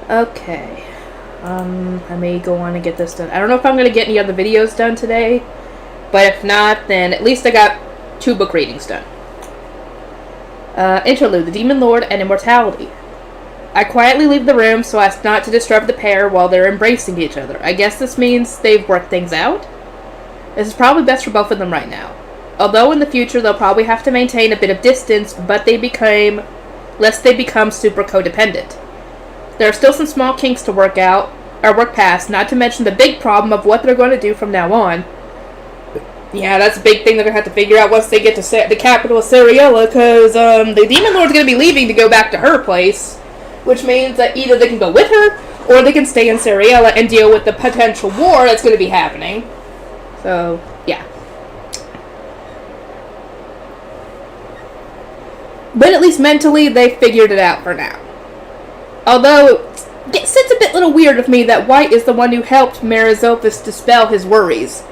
Okay. I may go on and get this done. I don't know if I'm going to get any other videos done today, but if not, then at least I got 2 book readings done. Interlude, The Demon Lord and Immortality. I quietly leave the room so as not to disturb the pair while they're embracing each other. I guess this means they've worked things out? This is probably best for both of them right now. Although in the future they'll probably have to maintain a bit of distance, but lest they become super codependent. There are still some small kinks to work past, not to mention the big problem of what they're going to do from now on. Yeah, that's a big thing they're going to have to figure out once they get to the capital of Seriella, because the Demon Lord's going to be leaving to go back to her place, which means that either they can go with her, or they can stay in Seriella and deal with the potential war that's going to be happening. So, yeah. But at least mentally, they figured it out for now. Although, it sits a little weird with me that White is the one who helped Marizophis dispel his worries.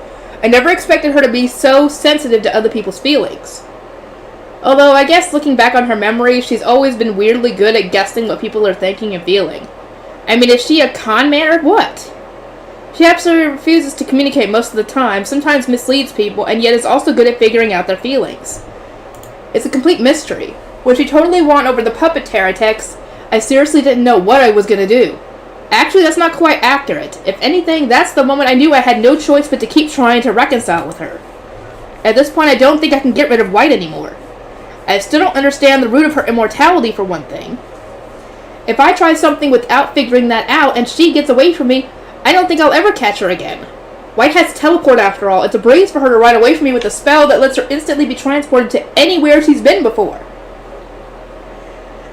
I never expected her to be so sensitive to other people's feelings. Although, I guess looking back on her memory, she's always been weirdly good at guessing what people are thinking and feeling. I mean, is she a con man or what? She absolutely refuses to communicate most of the time, sometimes misleads people, and yet is also good at figuring out their feelings. It's a complete mystery. When she totally won over the puppet Teratex, I seriously didn't know what I was going to do. Actually, that's not quite accurate. If anything, that's the moment I knew I had no choice but to keep trying to reconcile with her. At this point, I don't think I can get rid of White anymore. I still don't understand the root of her immortality, for one thing. If I try something without figuring that out and she gets away from me, I don't think I'll ever catch her again. White has teleport after all. It's a breeze for her to run away from me with a spell that lets her instantly be transported to anywhere she's been before.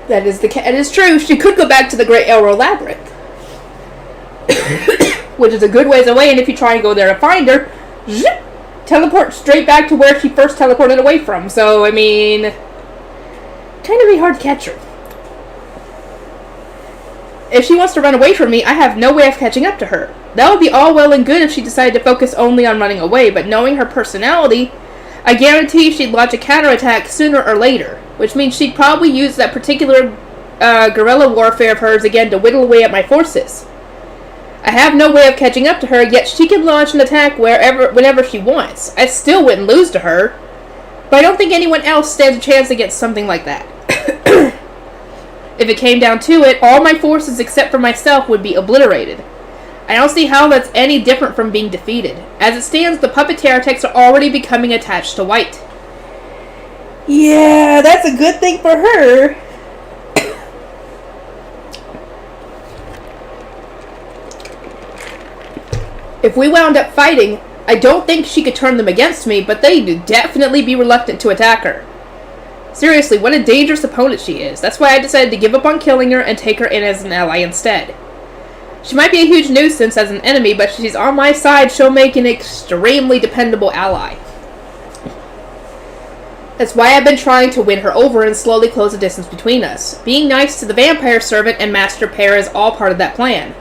That is true. She could go back to the Great Elro Labyrinth. Which is a good ways away, and if you try and go there to find her, zip, teleport straight back to where she first teleported away from. So, I mean, kind of be hard to catch her. If she wants to run away from me, I have no way of catching up to her. That would be all well and good if she decided to focus only on running away, but knowing her personality, I guarantee she'd launch a counterattack sooner or later, which means she'd probably use that particular guerrilla warfare of hers again to whittle away at my forces. I have no way of catching up to her, yet she can launch an attack whenever she wants. I still wouldn't lose to her, but I don't think anyone else stands a chance against something like that. If it came down to it, all my forces except for myself would be obliterated. I don't see how that's any different from being defeated. As it stands, the puppet Teratex are already becoming attached to White. Yeah, that's a good thing for her. If we wound up fighting, I don't think she could turn them against me, but they'd definitely be reluctant to attack her. Seriously, what a dangerous opponent she is. That's why I decided to give up on killing her and take her in as an ally instead. She might be a huge nuisance as an enemy, but she's on my side, she'll make an extremely dependable ally. That's why I've been trying to win her over and slowly close the distance between us. Being nice to the vampire servant and master pair is all part of that plan.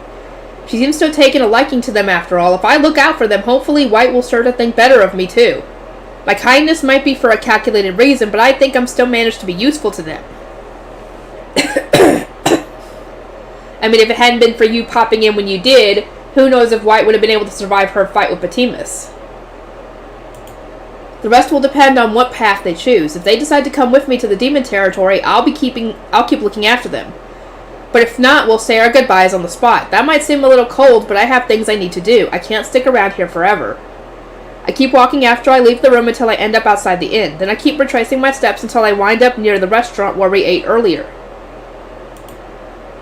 She seems to have taken a liking to them after all. If I look out for them, hopefully White will start to think better of me too. My kindness might be for a calculated reason, but I think I'm still managed to be useful to them. I mean, if it hadn't been for you popping in when you did, who knows if White would have been able to survive her fight with Patimus. The rest will depend on what path they choose. If they decide to come with me to the demon territory, I'll keep looking after them. But if not, we'll say our goodbyes on the spot. That might seem a little cold, but I have things I need to do. I can't stick around here forever. I keep walking after I leave the room until I end up outside the inn. Then I keep retracing my steps until I wind up near the restaurant where we ate earlier.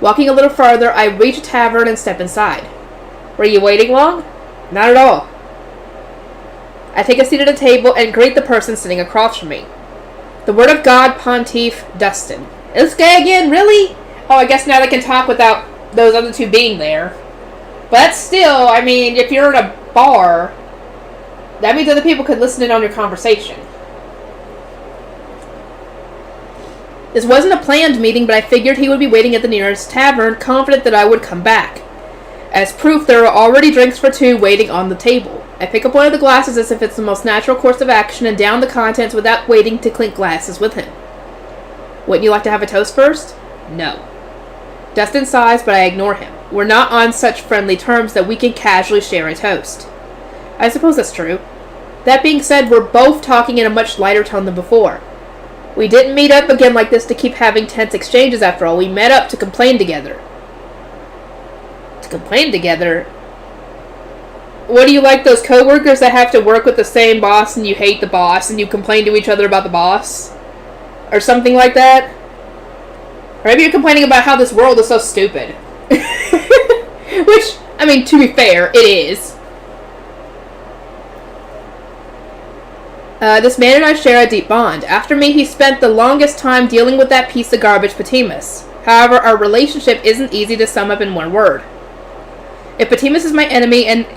Walking a little farther, I reach a tavern and step inside. Were you waiting long? Not at all. I take a seat at a table and greet the person sitting across from me. The word of God, Pontiff Dustin. This guy again, really? Oh, I guess now they can talk without those other two being there. But still, I mean, if you're in a bar, that means other people could listen in on your conversation. This wasn't a planned meeting, but I figured he would be waiting at the nearest tavern, confident that I would come back. As proof, there are already drinks for two waiting on the table. I pick up one of the glasses as if it's the most natural course of action and down the contents without waiting to clink glasses with him. Wouldn't you like to have a toast first? No. Dustin sighs, but I ignore him. We're not on such friendly terms that we can casually share a toast. I suppose that's true. That being said, we're both talking in a much lighter tone than before. We didn't meet up again like this to keep having tense exchanges after all. We met up to complain together. To complain together? What do you like, those coworkers that have to work with the same boss and you hate the boss and you complain to each other about the boss? Or something like that? Or maybe you're complaining about how this world is so stupid. Which, I mean, to be fair, it is. This man and I share a deep bond. After me, he spent the longest time dealing with that piece of garbage, Patimus. However, our relationship isn't easy to sum up in one word. If Patimus is my enemy and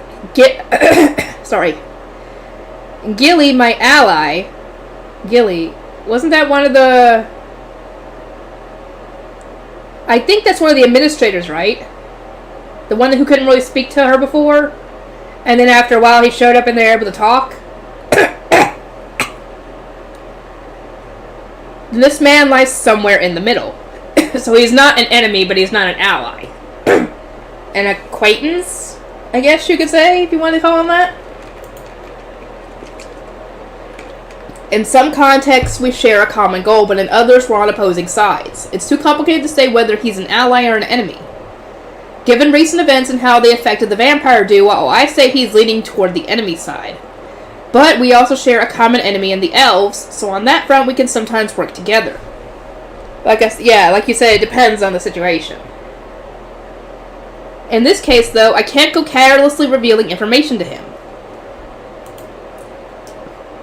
Gilly, my ally... Gilly, wasn't that one of the... I think that's one of the administrators, right? The one who couldn't really speak to her before? And then after a while he showed up and they were able to talk? This man lies somewhere in the middle. So he's not an enemy, but he's not an ally. An acquaintance, I guess you could say, if you want to call him that. In some contexts, we share a common goal, but in others, we're on opposing sides. It's too complicated to say whether he's an ally or an enemy. Given recent events and how they affected the vampire duo, I say he's leaning toward the enemy side. But we also share a common enemy in the elves, so on that front, we can sometimes work together. Like you said, it depends on the situation. In this case, though, I can't go carelessly revealing information to him.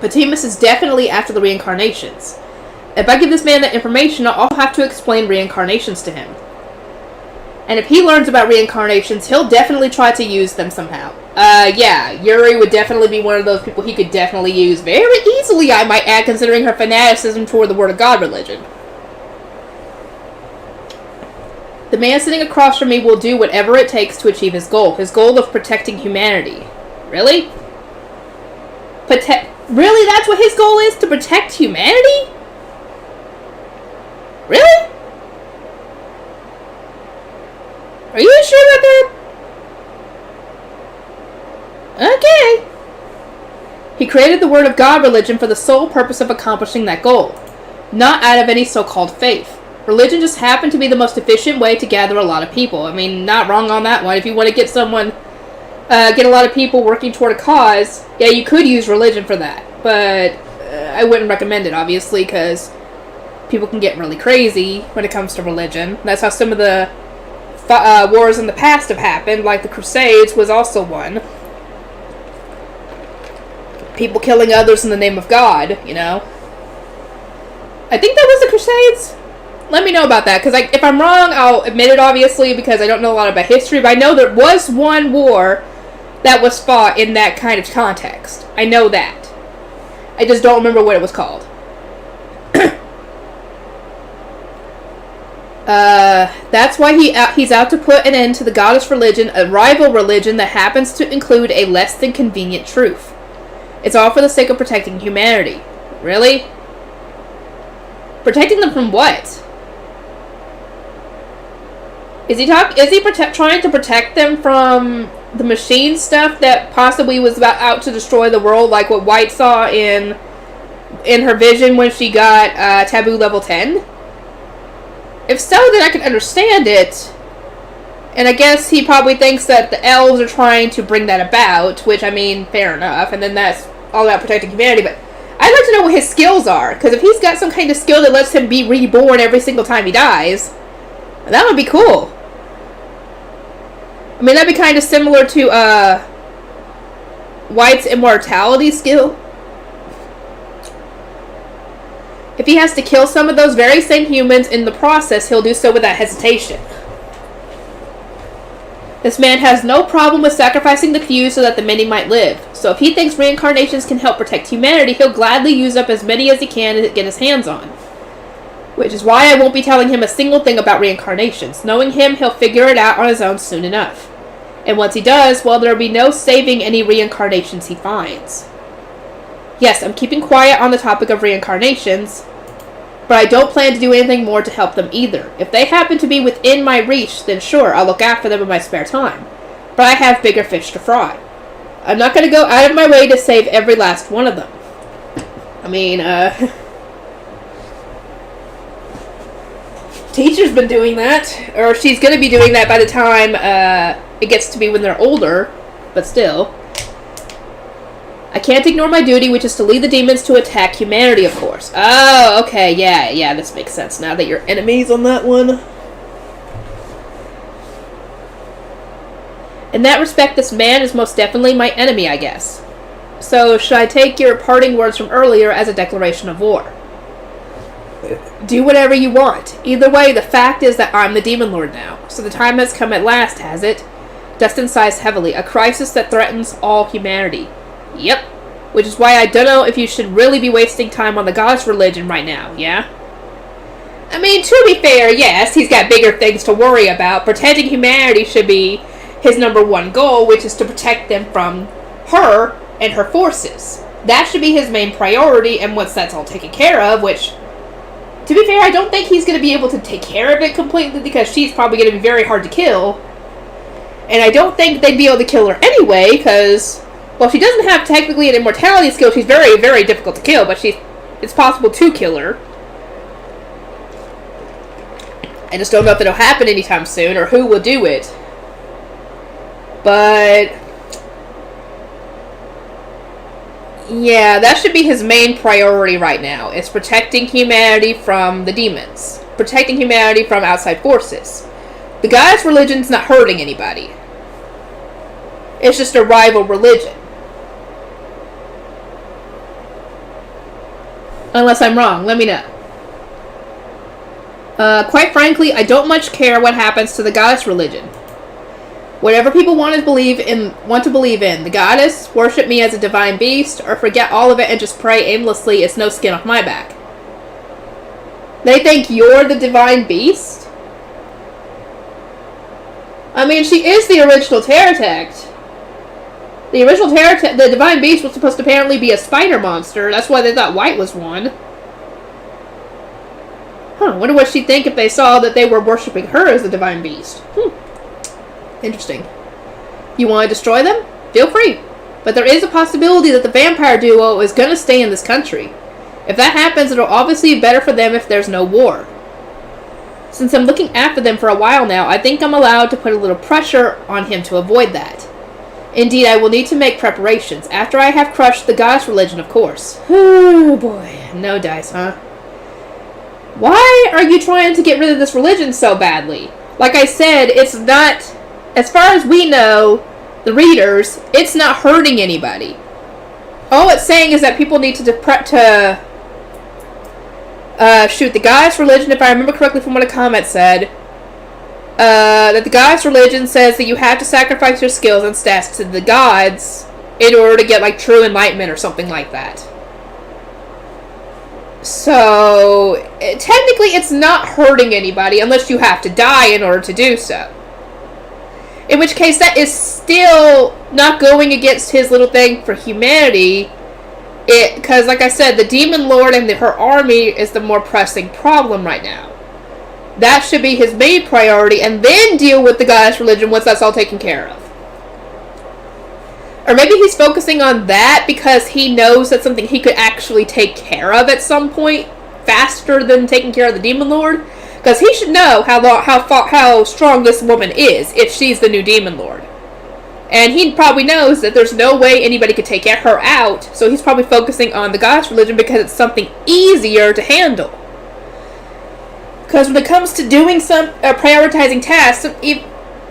Patimus is definitely after the reincarnations. If I give this man that information, I'll have to explain reincarnations to him. And if he learns about reincarnations, he'll definitely try to use them somehow. Yuri would definitely be one of those people he could definitely use very easily, I might add, considering her fanaticism toward the Word of God religion. The man sitting across from me will do whatever it takes to achieve his goal of protecting humanity. Really? Really? That's what his goal is? To protect humanity? Really? Are you sure about that? Okay. He created the Word of God religion for the sole purpose of accomplishing that goal, not out of any so-called faith. Religion just happened to be the most efficient way to gather a lot of people. I mean, not wrong on that one. If you want to get a lot of people working toward a cause, yeah, you could use religion for that. But I wouldn't recommend it, obviously, because people can get really crazy when it comes to religion. That's how some of the wars in the past have happened, like the Crusades was also one. People killing others in the name of God, you know. I think that was the Crusades. Let me know about that, because if I'm wrong, I'll admit it, obviously, because I don't know a lot about history, but I know there was one war that was fought in that kind of context. I know that. I just don't remember what it was called. That's why he's out to put an end to the goddess religion, a rival religion that happens to include a less than convenient truth. It's all for the sake of protecting humanity. Really? Protecting them from what? Is he trying to protect them from the machine stuff that possibly was out to destroy the world, like what White saw in her vision when she got Taboo level 10? If so, then I can understand it. And I guess he probably thinks that the elves are trying to bring that about, which, I mean, fair enough. And then that's all about protecting humanity. But I'd like to know what his skills are. Because if he's got some kind of skill that lets him be reborn every single time he dies, that would be cool. I mean, that'd be kind of similar to White's immortality skill. If he has to kill some of those very same humans in the process, he'll do so without hesitation. This man has no problem with sacrificing the few so that the many might live. So if he thinks reincarnations can help protect humanity, he'll gladly use up as many as he can to get his hands on. Which is why I won't be telling him a single thing about reincarnations. Knowing him, he'll figure it out on his own soon enough. And once he does, well, there'll be no saving any reincarnations he finds. Yes, I'm keeping quiet on the topic of reincarnations, But I don't plan to do anything more to help them either. If they happen to be within my reach, then sure, I'll look after them in my spare time. But I have bigger fish to fry. I'm not going to go out of my way to save every last one of them. I mean, teacher's been doing that. Or she's going to be doing that by the time it gets to be when they're older. But still. I can't ignore my duty, which is to lead the demons to attack humanity, of course. Oh, okay, yeah, this makes sense now that you're enemies on that one. In that respect, this man is most definitely my enemy, I guess. So, should I take your parting words from earlier as a declaration of war? Do whatever you want. Either way, the fact is that I'm the Demon Lord now. So the time has come at last, has it? Dustin sighs heavily. A crisis that threatens all humanity. Yep. Which is why I don't know if you should really be wasting time on the goddess religion right now, yeah? I mean, to be fair, yes, he's got bigger things to worry about. Protecting humanity should be his number one goal, which is to protect them from her and her forces. That should be his main priority, and once that's all taken care of, which, to be fair, I don't think he's going to be able to take care of it completely, because she's probably going to be very hard to kill. And I don't think they'd be able to kill her anyway, because, well, she doesn't have technically an immortality skill. She's very, very difficult to kill, but it's possible to kill her. I just don't know if it'll happen anytime soon, or who will do it. But yeah, that should be his main priority right now. It's protecting humanity from the demons. Protecting humanity from outside forces. The goddess religion's not hurting anybody. It's just a rival religion. Unless I'm wrong, let me know. Quite frankly, I don't much care what happens to the goddess religion. Whatever people want to believe in, the goddess, worship me as a divine beast, or forget all of it and just pray aimlessly, it's no skin off my back. They think you're the divine beast? I mean, she is the original Terratect. The original Terratect, the divine beast was supposed to apparently be a spider monster. That's why they thought White was one. Huh, I wonder what she'd think if they saw that they were worshipping her as the divine beast. Interesting. You want to destroy them? Feel free. But there is a possibility that the vampire duo is going to stay in this country. If that happens, it'll obviously be better for them if there's no war. Since I'm looking after them for a while now, I think I'm allowed to put a little pressure on him to avoid that. Indeed, I will need to make preparations, after I have crushed the goddess religion, of course. Oh boy, no dice, huh? Why are you trying to get rid of this religion so badly? Like I said, it's not, as far as we know, the readers, it's not hurting anybody. All it's saying is that people need to shoot the goddess religion, if I remember correctly from what a comment said, that the goddess religion says that you have to sacrifice your skills and stats to the gods in order to get, like, true enlightenment or something like that. So, technically it's not hurting anybody unless you have to die in order to do so. In which case, that is still not going against his little thing for humanity. Because, like I said, the Demon Lord and her army is the more pressing problem right now. That should be his main priority, and then deal with the goddess religion once that's all taken care of. Or maybe he's focusing on that because he knows that's something he could actually take care of at some point faster than taking care of the Demon Lord. Because he should know how strong this woman is if she's the new Demon Lord. And he probably knows that there's no way anybody could take her out, so he's probably focusing on the goddess religion because it's something easier to handle. Because when it comes to doing prioritizing tasks,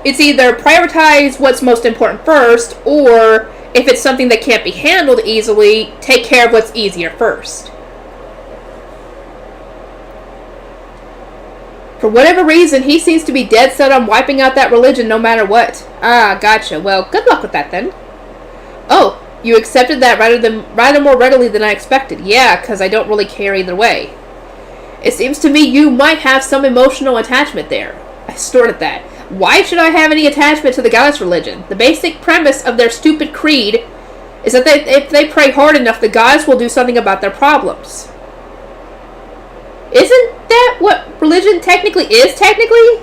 it's either prioritize what's most important first, or if it's something that can't be handled easily, take care of what's easier first. For whatever reason, he seems to be dead set on wiping out that religion no matter what. Ah, gotcha. Well, good luck with that then. Oh, you accepted that rather more readily than I expected. Yeah, because I don't really care either way. It seems to me you might have some emotional attachment there. I snorted that. Why should I have any attachment to the goddess religion? The basic premise of their stupid creed is that if they pray hard enough, the gods will do something about their problems. Isn't that what religion technically is, technically?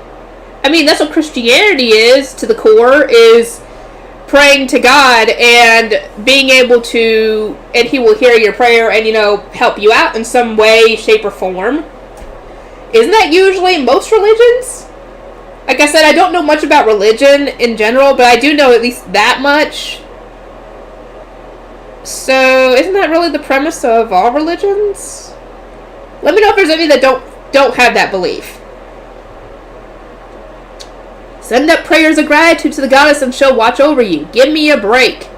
I mean, that's what Christianity is, to the core, is praying to God and being able to, and He will hear your prayer and, help you out in some way, shape, or form. Isn't that usually most religions? Like I said, I don't know much about religion in general, but I do know at least that much. So, isn't that really the premise of all religions? Let me know if there's any that don't have that belief. Send up prayers of gratitude to the goddess and she'll watch over you. Give me a break.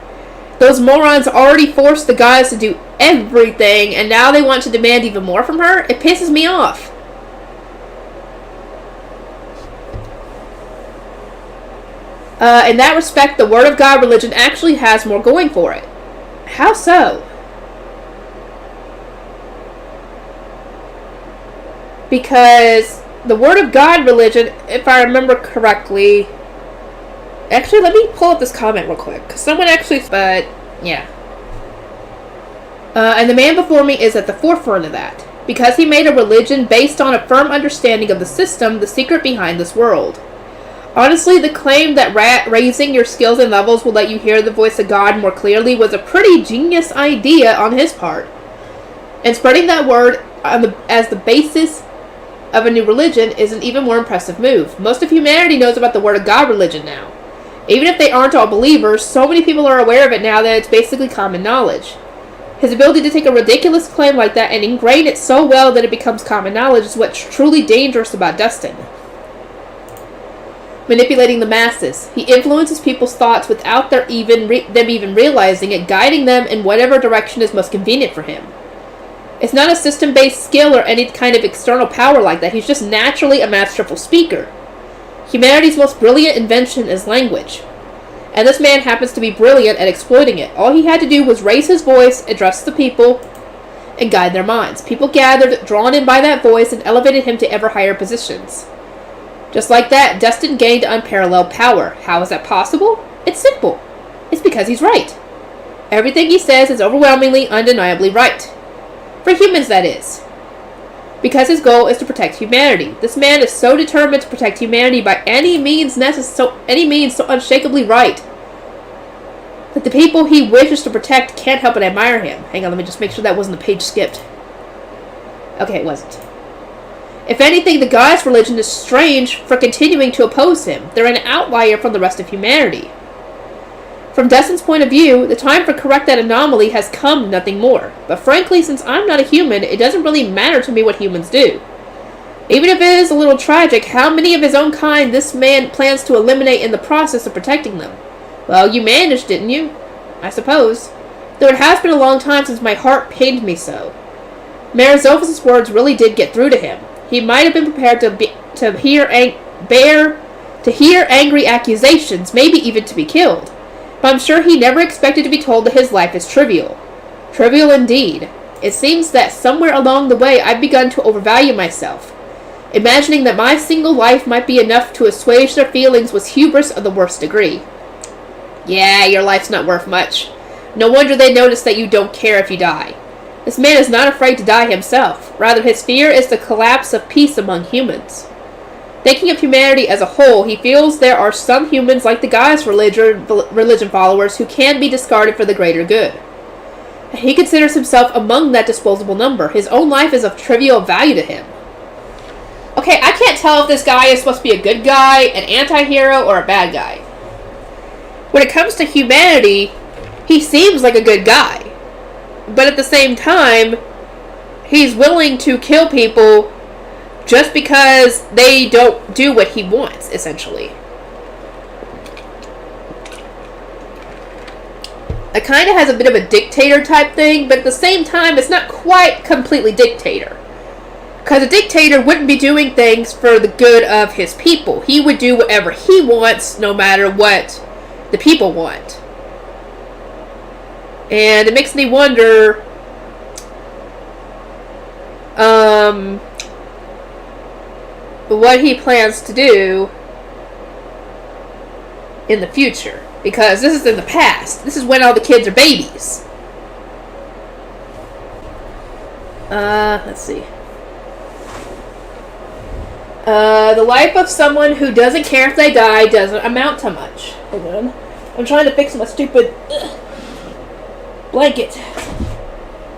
Those morons already forced the goddess to do everything, and now they want to demand even more from her? It pisses me off. In that respect, the Word of God religion actually has more going for it. How so? Because the Word of God religion, if I remember correctly... Actually, let me pull up this comment real quick. Because someone actually... But, yeah. And the man before me is at the forefront of that. Because he made a religion based on a firm understanding of the system, the secret behind this world. Honestly, the claim that raising your skills and levels will let you hear the voice of God more clearly was a pretty genius idea on his part. And spreading that word as the basis of a new religion is an even more impressive move. Most of humanity knows about the Word of God religion now. Even if they aren't all believers, so many people are aware of it now that it's basically common knowledge. His ability to take a ridiculous claim like that and ingrain it so well that it becomes common knowledge is what's truly dangerous about Dustin. Manipulating the masses. He influences people's thoughts without them even realizing it, guiding them in whatever direction is most convenient for him. It's not a system-based skill or any kind of external power like that. He's just naturally a masterful speaker. Humanity's most brilliant invention is language. And this man happens to be brilliant at exploiting it. All he had to do was raise his voice, address the people, and guide their minds. People gathered, drawn in by that voice, and elevated him to ever higher positions. Just like that, Dustin gained unparalleled power. How is that possible? It's simple. It's because he's right. Everything he says is overwhelmingly, undeniably right. For humans, that is. Because his goal is to protect humanity. This man is so determined to protect humanity by any means so unshakably right, that the people he wishes to protect can't help but admire him. Hang on, let me just make sure that wasn't the page skipped. Okay, it wasn't. If anything, the goddess religion is strange for continuing to oppose him. They're an outlier from the rest of humanity. From Dustin's point of view, the time to correct that anomaly has come, nothing more. But frankly, since I'm not a human, it doesn't really matter to me what humans do. Even if it is a little tragic, how many of his own kind this man plans to eliminate in the process of protecting them? Well, you managed, didn't you? I suppose. Though it has been a long time since my heart pained me so. Marizofis' words really did get through to him. He might have been prepared to hear angry accusations, maybe even to be killed. But I'm sure he never expected to be told that his life is trivial. Trivial indeed. It seems that somewhere along the way I've begun to overvalue myself. Imagining that my single life might be enough to assuage their feelings was hubris of the worst degree. Yeah, your life's not worth much. No wonder they notice that you don't care if you die. This man is not afraid to die himself. Rather, his fear is the collapse of peace among humans. Thinking of humanity as a whole, he feels there are some humans like the goddess religion followers who can be discarded for the greater good. And he considers himself among that disposable number. His own life is of trivial value to him. Okay, I can't tell if this guy is supposed to be a good guy, an anti-hero, or a bad guy. When it comes to humanity, he seems like a good guy. But at the same time, he's willing to kill people just because they don't do what he wants, essentially. It kind of has a bit of a dictator type thing, but at the same time, it's not quite completely dictator. Because a dictator wouldn't be doing things for the good of his people. He would do whatever he wants, no matter what the people want. And it makes me wonder, what he plans to do in the future. Because this is in the past. This is when all the kids are babies. Let's see. The life of someone who doesn't care if they die doesn't amount to much. Hold on. I'm trying to fix my stupid blanket.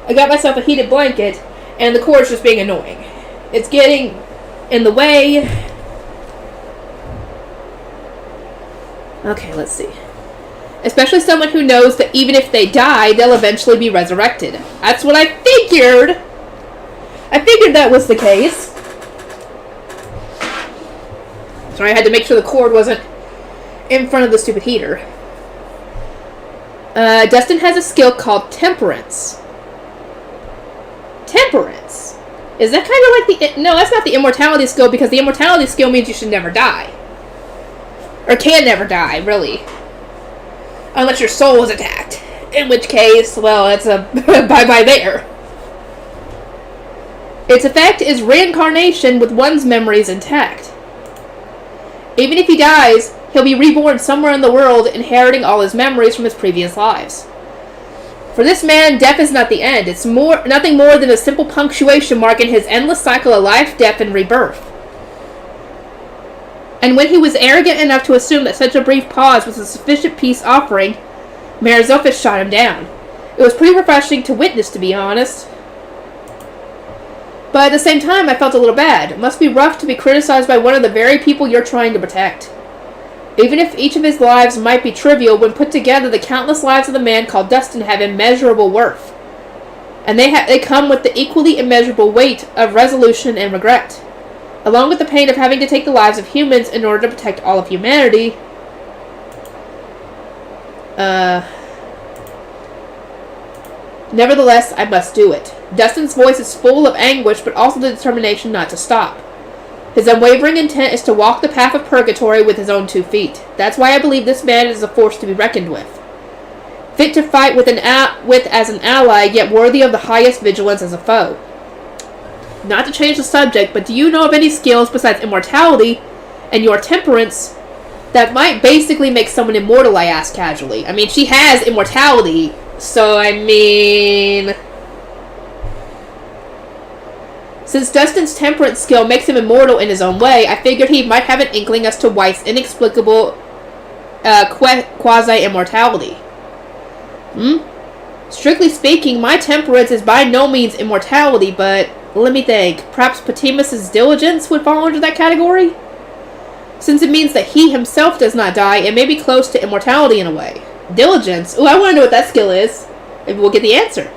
I got myself a heated blanket, and the cord's just being annoying. It's getting in the way. Okay, let's see. Especially someone who knows that even if they die, they'll eventually be resurrected. That's what I figured. I figured that was the case. Sorry, I had to make sure the cord wasn't in front of the stupid heater. Dustin has a skill called Temperance. Temperance? Is that kind of like the... No, that's not the immortality skill, because the immortality skill means you should never die. Or can never die, really. Unless your soul is attacked. In which case, well, it's a bye-bye there. Its effect is reincarnation with one's memories intact. Even if he dies, he'll be reborn somewhere in the world, inheriting all his memories from his previous lives. For this man, death is not the end. It's nothing more than a simple punctuation mark in his endless cycle of life, death, and rebirth. And when he was arrogant enough to assume that such a brief pause was a sufficient peace offering, Merizophis shot him down. It was pretty refreshing to witness, to be honest. But at the same time, I felt a little bad. It must be rough to be criticized by one of the very people you're trying to protect. Even if each of his lives might be trivial, when put together, the countless lives of the man called Dustin have immeasurable worth. And they come with the equally immeasurable weight of resolution and regret. Along with the pain of having to take the lives of humans in order to protect all of humanity. Nevertheless, I must do it. Dustin's voice is full of anguish, but also the determination not to stop. His unwavering intent is to walk the path of purgatory with his own 2 feet. That's why I believe this man is a force to be reckoned with. Fit to fight with as an ally, yet worthy of the highest vigilance as a foe. Not to change the subject, but do you know of any skills besides immortality and your temperance that might basically make someone immortal, I asked casually. I mean, she has immortality, so I mean... Since Dustin's temperance skill makes him immortal in his own way, I figured he might have an inkling as to White's inexplicable quasi-immortality. Strictly speaking, my temperance is by no means immortality, but... Let me think. Perhaps Patimus's diligence would fall under that category? Since it means that he himself does not die, it may be close to immortality in a way. Diligence? Ooh, I want to know what that skill is. Maybe we'll get the answer.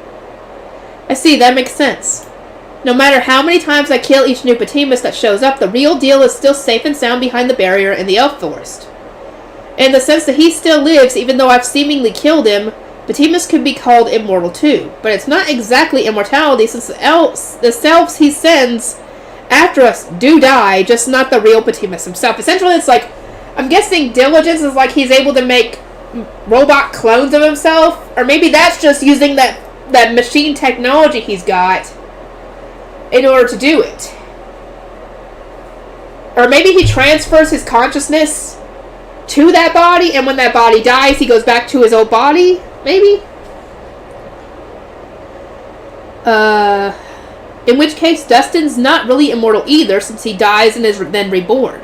I see, that makes sense. No matter how many times I kill each new Patimus that shows up, the real deal is still safe and sound behind the barrier in the Elf Forest. In the sense that he still lives, even though I've seemingly killed him, Patimus could be called immortal too, but it's not exactly immortality since the selves he sends after us do die, just not the real Patimus himself. Essentially, it's like, I'm guessing diligence is like he's able to make robot clones of himself, or maybe that's just using that machine technology he's got in order to do it. Or maybe he transfers his consciousness to that body, and when that body dies, he goes back to his old body? Maybe? In which case, Dustin's not really immortal either, since he dies and is then reborn.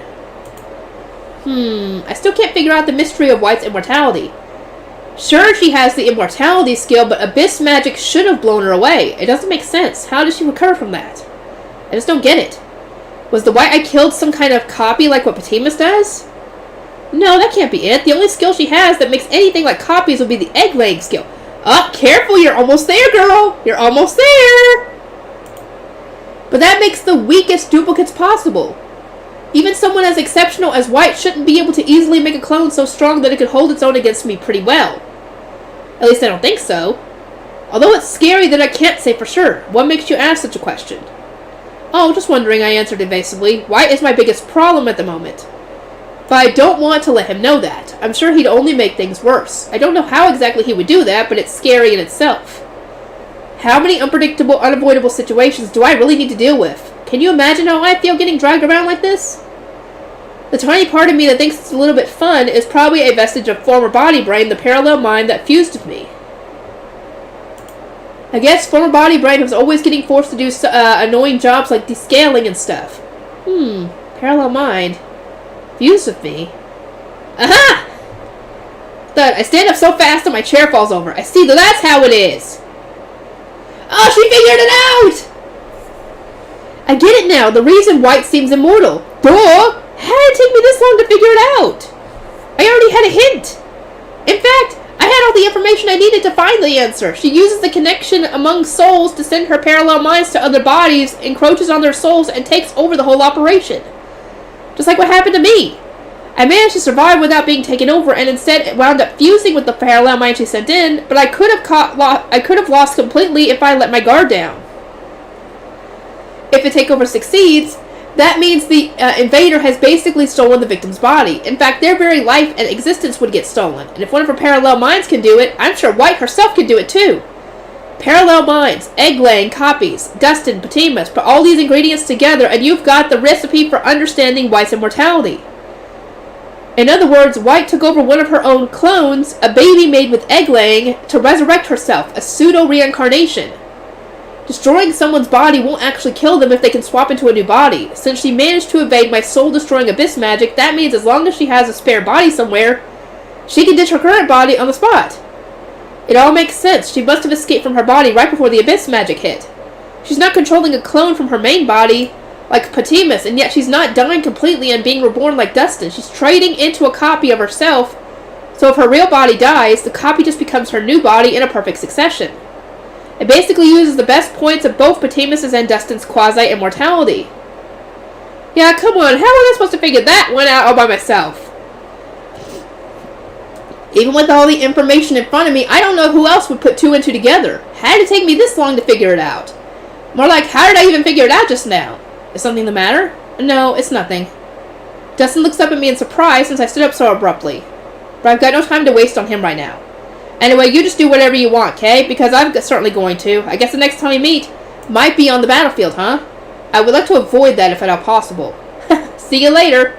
I still can't figure out the mystery of White's immortality. Sure, she has the immortality skill, but abyss magic should have blown her away. It doesn't make sense. How does she recover from that? I just don't get it. Was the White I killed some kind of copy like what Patimus does? No, that can't be it. The only skill she has that makes anything like copies would be the egg-laying skill. Oh, careful, you're almost there, girl! You're almost there! But that makes the weakest duplicates possible. Even someone as exceptional as White shouldn't be able to easily make a clone so strong that it could hold its own against me pretty well. At least I don't think so. Although it's scary that I can't say for sure. What makes you ask such a question? Oh, just wondering, I answered evasively. White is my biggest problem at the moment. But I don't want to let him know that. I'm sure he'd only make things worse. I don't know how exactly he would do that, but it's scary in itself. How many unpredictable, unavoidable situations do I really need to deal with? Can you imagine how I feel getting dragged around like this? The tiny part of me that thinks it's a little bit fun is probably a vestige of former body brain, the parallel mind that fused with me. I guess former body brain was always getting forced to do annoying jobs like descaling and stuff. Parallel mind. Fused with me. Aha! Thud. I stand up so fast that my chair falls over. I see that that's how it is. Oh, she figured it out! I get it now. The reason White seems immortal. Duh! How did it take me this long to figure it out? I already had a hint. In fact, I had all the information I needed to find the answer. She uses the connection among souls to send her parallel minds to other bodies, encroaches on their souls, and takes over the whole operation. Just like what happened to me. I managed to survive without being taken over, and instead wound up fusing with the parallel mind she sent in, but I could have lost completely if I let my guard down. If the takeover succeeds, that means the invader has basically stolen the victim's body. In fact, their very life and existence would get stolen. And if one of her parallel minds can do it, I'm sure White herself can do it too. Parallel minds, egg-laying copies, Dustin, Patimus, put all these ingredients together and you've got the recipe for understanding White's immortality. In other words, White took over one of her own clones, a baby made with egg-laying, to resurrect herself, a pseudo-reincarnation. Destroying someone's body won't actually kill them if they can swap into a new body. Since she managed to evade my soul-destroying abyss magic, that means as long as she has a spare body somewhere, she can ditch her current body on the spot. It all makes sense. She must have escaped from her body right before the abyss magic hit. She's not controlling a clone from her main body, like Patimus, and yet she's not dying completely and being reborn like Dustin. She's trading into a copy of herself, so if her real body dies, the copy just becomes her new body in a perfect succession. It basically uses the best points of both Patimus's and Dustin's quasi-immortality. Yeah, come on, how was I supposed to figure that one out all by myself? Even with all the information in front of me, I don't know who else would put two and two together. How did it take me this long to figure it out? More like, how did I even figure it out just now? Is something the matter? No, it's nothing. Dustin looks up at me in surprise since I stood up so abruptly. But I've got no time to waste on him right now. Anyway, you just do whatever you want, okay? Because I'm certainly going to. I guess the next time we meet might be on the battlefield, huh? I would like to avoid that if at all possible. See you later.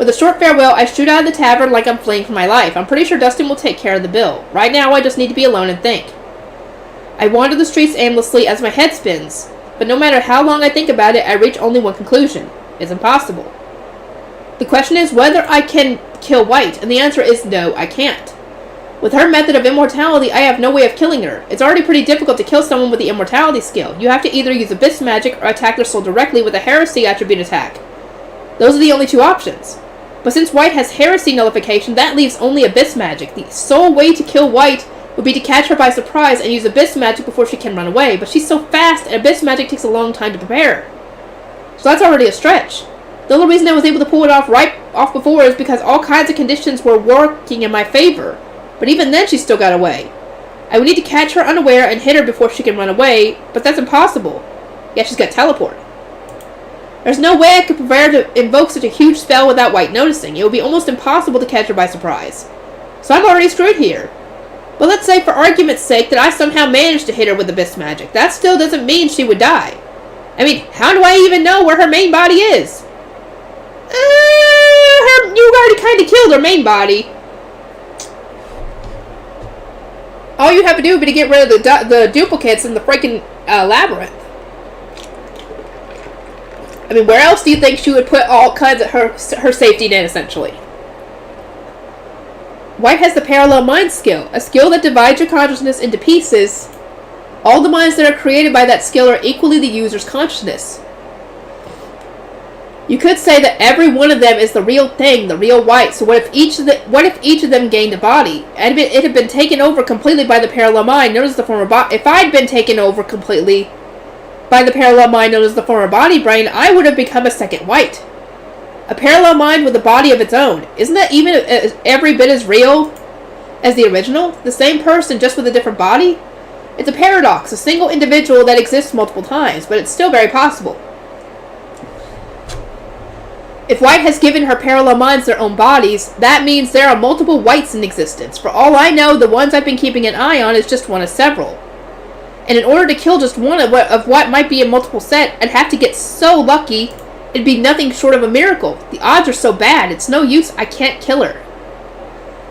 With a short farewell, I shoot out of the tavern like I'm fleeing for my life. I'm pretty sure Dustin will take care of the bill. Right now, I just need to be alone and think. I wander the streets aimlessly as my head spins. But no matter how long I think about it, I reach only one conclusion. It's impossible. The question is whether I can kill White, and the answer is no, I can't. With her method of immortality, I have no way of killing her. It's already pretty difficult to kill someone with the immortality skill. You have to either use abyss magic or attack their soul directly with a heresy attribute attack. Those are the only two options. But since White has heresy nullification, that leaves only abyss magic. The sole way to kill White would be to catch her by surprise and use abyss magic before she can run away. But she's so fast, and abyss magic takes a long time to prepare. So that's already a stretch. The only reason I was able to pull it off before is because all kinds of conditions were working in my favor. But even then, she still got away. I would need to catch her unaware and hit her before she can run away, but that's impossible. Yeah, she's got teleport. There's no way I could prepare to invoke such a huge spell without White noticing. It would be almost impossible to catch her by surprise. So I'm already screwed here. But let's say, for argument's sake, that I somehow managed to hit her with abyss magic. That still doesn't mean she would die. I mean, how do I even know where her main body is? You already kind of killed her main body. All you'd have to do would be to get rid of the duplicates in the freaking labyrinth. I mean, where else do you think she would put all kinds of her safety net, essentially? White has the parallel mind skill, a skill that divides your consciousness into pieces. All the minds that are created by that skill are equally the user's consciousness. You could say that every one of them is the real thing, the real White. So what if each of them gained a body? And it had been taken over completely by the parallel mind known as the former body. If I'd been taken over completely by the parallel mind known as the former body brain, I would have become a second White. A parallel mind with a body of its own. Isn't that even every bit as real as the original? The same person, just with a different body? It's a paradox, a single individual that exists multiple times, but it's still very possible. If White has given her parallel minds their own bodies, that means there are multiple Whites in existence. For all I know, the ones I've been keeping an eye on is just one of several. And in order to kill just one of what might be a multiple set, I'd have to get so lucky, it'd be nothing short of a miracle. The odds are so bad, it's no use, I can't kill her.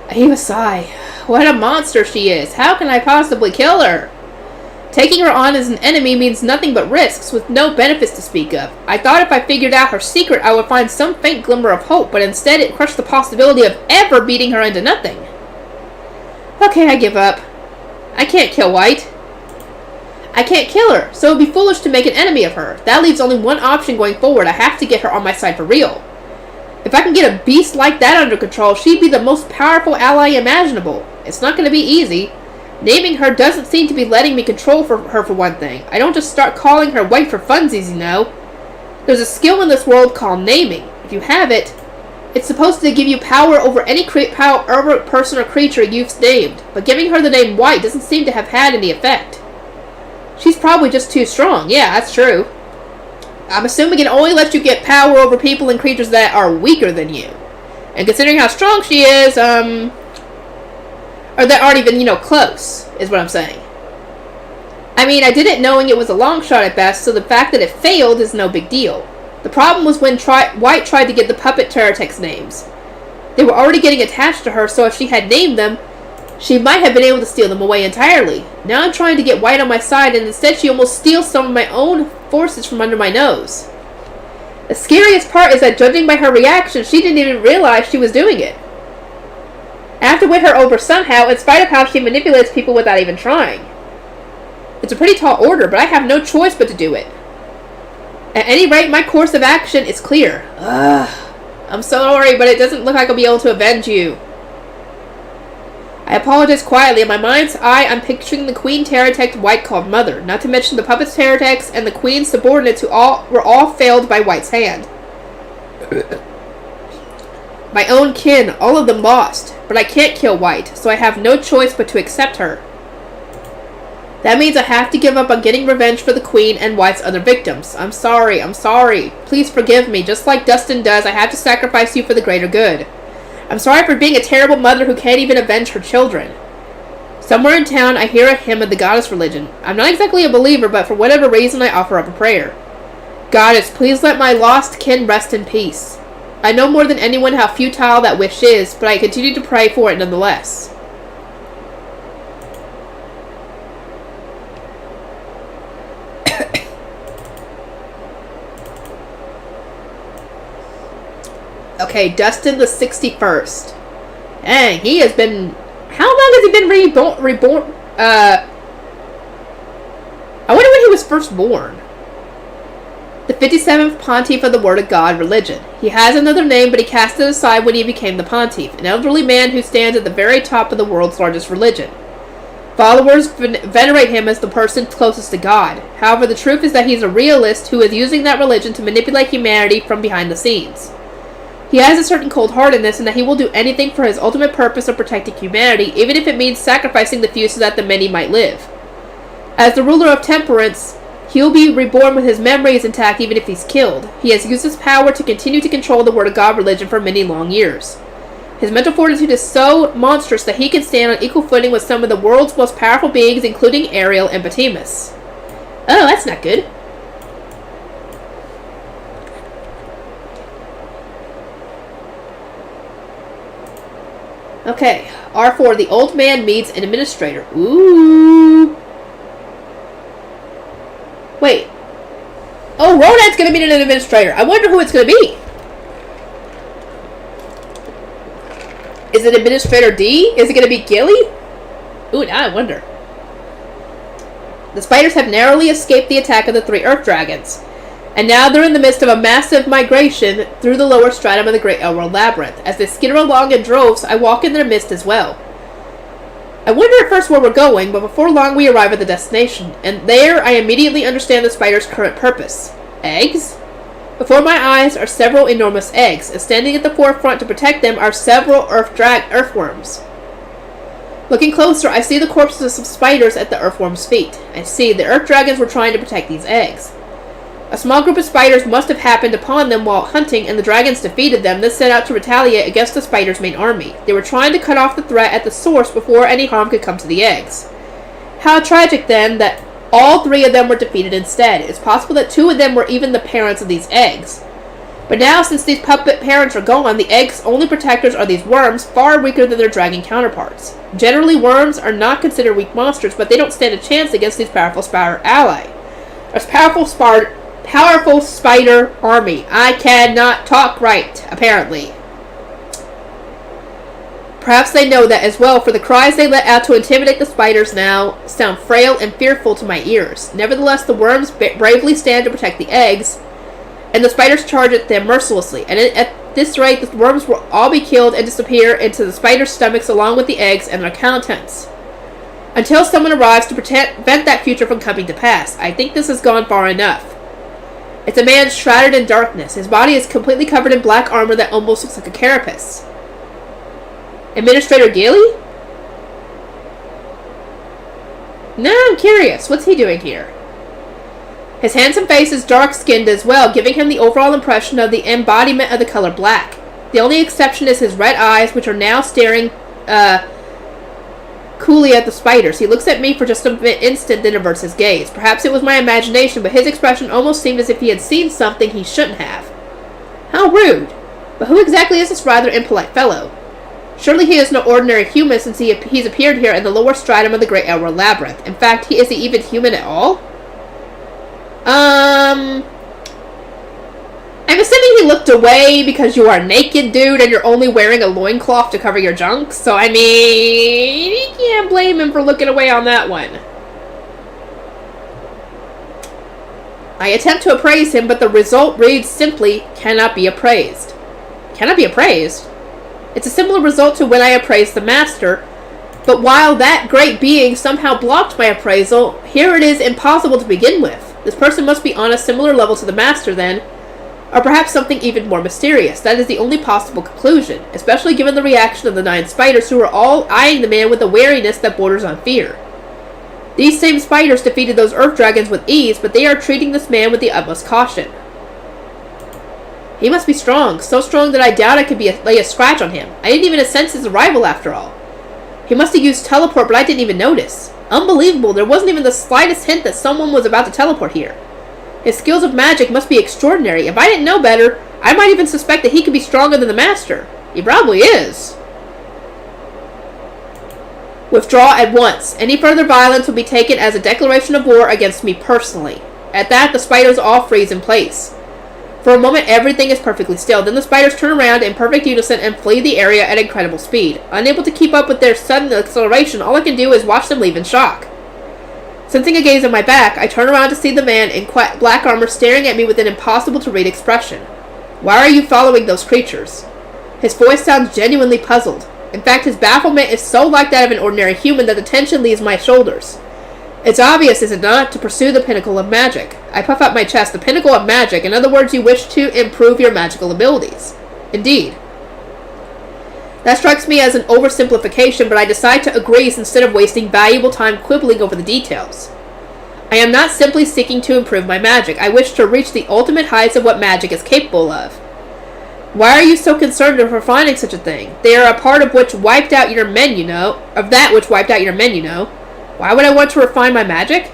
I heave a sigh. What a monster she is. How can I possibly kill her? Taking her on as an enemy means nothing but risks, with no benefits to speak of. I thought if I figured out her secret, I would find some faint glimmer of hope, but instead it crushed the possibility of ever beating her into nothing. Okay, I give up. I can't kill White. I can't kill her, so it would be foolish to make an enemy of her. That leaves only one option going forward. I have to get her on my side for real. If I can get a beast like that under control, she'd be the most powerful ally imaginable. It's not going to be easy. Naming her doesn't seem to be letting me control her for one thing. I don't just start calling her White for funsies, you know. There's a skill in this world called naming. If you have it, it's supposed to give you power over any person or creature you've named. But giving her the name White doesn't seem to have had any effect. She's probably just too strong. Yeah, that's true. I'm assuming it only lets you get power over people and creatures that are weaker than you. And considering how strong she is, or that aren't even, close, is what I'm saying. I mean, I did it knowing it was a long shot at best, so the fact that it failed is no big deal. The problem was when White tried to get the puppet Terratex names. They were already getting attached to her, so if she had named them, she might have been able to steal them away entirely. Now I'm trying to get White on my side, and instead she almost steals some of my own forces from under my nose. The scariest part is that judging by her reaction, she didn't even realize she was doing it. I have to win her over somehow, in spite of how she manipulates people without even trying. It's a pretty tall order, but I have no choice but to do it. At any rate, my course of action is clear. I'm sorry, but it doesn't look like I'll be able to avenge you. I apologize quietly. In my mind's eye, I'm picturing the Queen Terratex White called Mother, not to mention the puppets Terratex and the Queen's subordinates who were all failed by White's hand. My own kin, all of them lost, but I can't kill White, so I have no choice but to accept her. That means I have to give up on getting revenge for the Queen and White's other victims. I'm sorry. Please forgive me. Just like Dustin does, I have to sacrifice you for the greater good. I'm sorry for being a terrible mother who can't even avenge her children. Somewhere in town, I hear a hymn of the goddess religion. I'm not exactly a believer, but for whatever reason, I offer up a prayer. Goddess, please let my lost kin rest in peace. I know more than anyone how futile that wish is, but I continue to pray for it nonetheless. Okay, Dustin the 61st. Dang, he has been... How long has he been reborn? I wonder when he was first born. The 57th Pontiff of the Word of God religion. He has another name, but he cast it aside when he became the Pontiff, an elderly man who stands at the very top of the world's largest religion. Followers venerate him as the person closest to God. However, the truth is that he's a realist who is using that religion to manipulate humanity from behind the scenes. He has a certain cold-heartedness in that he will do anything for his ultimate purpose of protecting humanity, even if it means sacrificing the few so that the many might live. As the ruler of temperance, he will be reborn with his memories intact even if he's killed. He has used his power to continue to control the Word of God religion for many long years. His mental fortitude is so monstrous that he can stand on equal footing with some of the world's most powerful beings, including Ariel and Batimus. Oh, that's not good. Okay, R4, the old man meets an administrator. Ooh. Wait. Oh, Ronan's gonna meet an administrator. I wonder who it's gonna be. Is it Administrator D? Is it gonna be Gilly? Ooh, now I wonder. The spiders have narrowly escaped the attack of the 3 Earth Dragons, and now they're in the midst of a massive migration through the lower stratum of the Great Overlord Labyrinth. As they skitter along in droves, I walk in their midst as well. I wonder at first where we're going, but before long we arrive at the destination, and there I immediately understand the spider's current purpose. Eggs? Before my eyes are several enormous eggs, and standing at the forefront to protect them are several earthworms. Looking closer, I see the corpses of some spiders at the earthworms' feet. I see the earth dragons were trying to protect these eggs. A small group of spiders must have happened upon them while hunting, and the dragons defeated them, then set out to retaliate against the spiders' main army. They were trying to cut off the threat at the source before any harm could come to the eggs. How tragic, then, that all 3 of them were defeated instead. It's possible that 2 of them were even the parents of these eggs. But now, since these puppet parents are gone, the eggs' only protectors are these worms, far weaker than their dragon counterparts. Generally, worms are not considered weak monsters, but they don't stand a chance against these powerful spider ally. A powerful spider army. I cannot talk right, apparently. Perhaps they know that as well, for the cries they let out to intimidate the spiders now sound frail and fearful to my ears. Nevertheless, the worms bravely stand to protect the eggs, and the spiders charge at them mercilessly. And at this rate, the worms will all be killed and disappear into the spiders' stomachs along with the eggs and their contents, until someone arrives to prevent that future from coming to pass. I think this has gone far enough. It's a man shrouded in darkness. His body is completely covered in black armor that almost looks like a carapace. Administrator Gilly? No, I'm curious. What's he doing here? His handsome face is dark-skinned as well, giving him the overall impression of the embodiment of the color black. The only exception is his red eyes, which are now staring coolly at the spiders. He looks at me for just an instant, then averts his gaze. Perhaps it was my imagination, but his expression almost seemed as if he had seen something he shouldn't have. How rude. But who exactly is this rather impolite fellow? Surely he is no ordinary human, since he's appeared here in the lower stratum of the Great Overlord Labyrinth. In fact, is he even human at all? I'm assuming he looked away because you are naked, dude, and you're only wearing a loincloth to cover your junk. So, I mean, you can't blame him for looking away on that one. I attempt to appraise him, but the result reads simply, cannot be appraised. Cannot be appraised? It's a similar result to when I appraised the master, but while that great being somehow blocked my appraisal, here it is impossible to begin with. This person must be on a similar level to the master then, or perhaps something even more mysterious. That is the only possible conclusion, especially given the reaction of the 9 spiders who are all eyeing the man with a wariness that borders on fear. These same spiders defeated those earth dragons with ease, but they are treating this man with the utmost caution. He must be strong, so strong that I doubt I could lay a scratch on him. I didn't even sense his arrival after all. He must have used teleport, but I didn't even notice. Unbelievable, there wasn't even the slightest hint that someone was about to teleport here. His skills of magic must be extraordinary. If I didn't know better, I might even suspect that he could be stronger than the master. He probably is. Withdraw at once. Any further violence will be taken as a declaration of war against me personally. At that, the spiders all freeze in place. For a moment, everything is perfectly still. Then the spiders turn around in perfect unison and flee the area at incredible speed. Unable to keep up with their sudden acceleration, all I can do is watch them leave in shock. Sensing a gaze on my back, I turn around to see the man in black armor staring at me with an impossible-to-read expression. Why are you following those creatures? His voice sounds genuinely puzzled. In fact, his bafflement is so like that of an ordinary human that the tension leaves my shoulders. It's obvious, is it not, to pursue the pinnacle of magic. I puff out my chest. The pinnacle of magic. In other words, you wish to improve your magical abilities. Indeed. That strikes me as an oversimplification, but I decide to agree instead of wasting valuable time quibbling over the details. I am not simply seeking to improve my magic. I wish to reach the ultimate heights of what magic is capable of. Why are you so concerned with refining such a thing? They are a part of which wiped out your men, you know. Of that which wiped out your men, you know. Why would I want to refine my magic?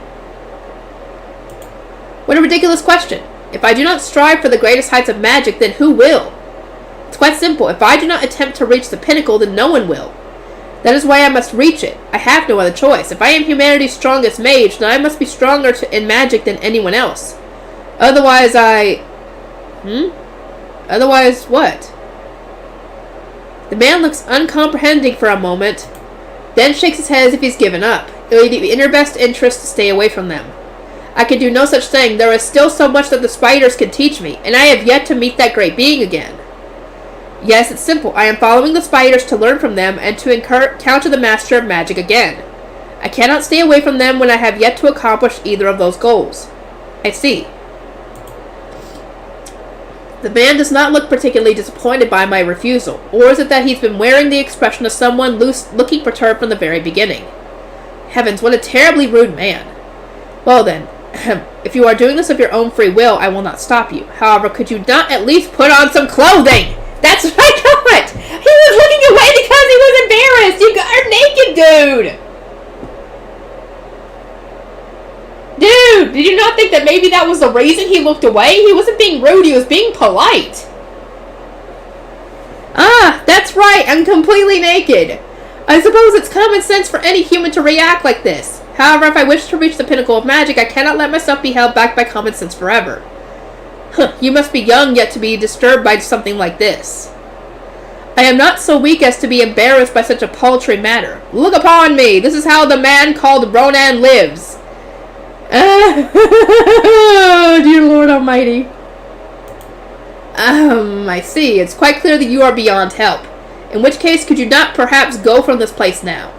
What a ridiculous question. If I do not strive for the greatest heights of magic, then who will? It's quite simple. If I do not attempt to reach the pinnacle, then no one will. That is why I must reach it. I have no other choice. If I am humanity's strongest mage, then I must be stronger in magic than anyone else. Otherwise Otherwise what? The man looks uncomprehending for a moment, then shakes his head as if he's given up. It would be in your best interest to stay away from them. I can do no such thing. There is still so much that the spiders can teach me, and I have yet to meet that great being again. Yes, it's simple. I am following the spiders to learn from them and to encounter the master of magic again. I cannot stay away from them when I have yet to accomplish either of those goals. I see. The man does not look particularly disappointed by my refusal, or is it that he's been wearing the expression of someone looking perturbed from the very beginning? Heavens, what a terribly rude man. Well then, if you are doing this of your own free will, I will not stop you. However, could you not at least put on some clothing? That's what I got! He was looking away because he was embarrassed! You are naked, dude! Dude, did you not think that maybe that that was the reason he looked away? He wasn't being rude, he was being polite. Ah, that's right, I'm completely naked. I suppose it's common sense for any human to react like this. However, if I wish to reach the pinnacle of magic, I cannot let myself be held back by common sense forever. Huh, you must be young yet to be disturbed by something like this. I am not so weak as to be embarrassed by such a paltry matter. Look upon me! This is how the man called Ronan lives. Oh, dear Lord Almighty. I see. It's quite clear that you are beyond help. In which case, could you not perhaps go from this place now?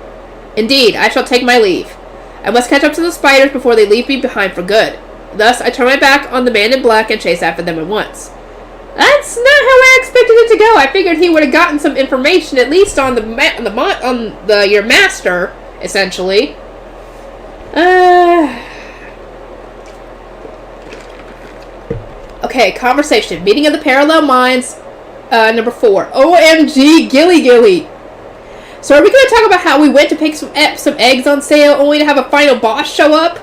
Indeed, I shall take my leave. I must catch up to the spiders before they leave me behind for good. Thus, I turn my back on the man in black and chase after them at once. That's not how I expected it to go. I figured he would have gotten some information, at least on your master, essentially. Okay, conversation. Meeting of the Parallel Minds, number 4. OMG, Gilly. So are we going to talk about how we went to pick some eggs on sale only to have a final boss show up?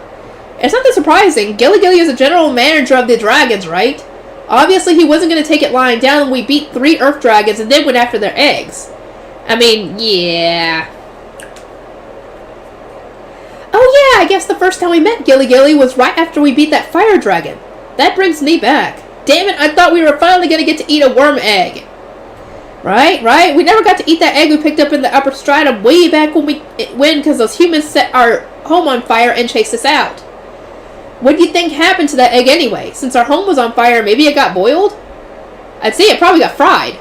It's not that surprising. Gilly is the general manager of the dragons, right? Obviously he wasn't going to take it lying down when we beat 3 earth dragons and then went after their eggs. I mean, yeah. Oh yeah, I guess the first time we met Gilly was right after we beat that fire dragon. That brings me back. Damn it, I thought we were finally going to get to eat a worm egg. Right? We never got to eat that egg we picked up in the upper stratum way back when because those humans set our home on fire and chased us out. What do you think happened to that egg anyway? Since our home was on fire, maybe it got boiled? I'd say it probably got fried.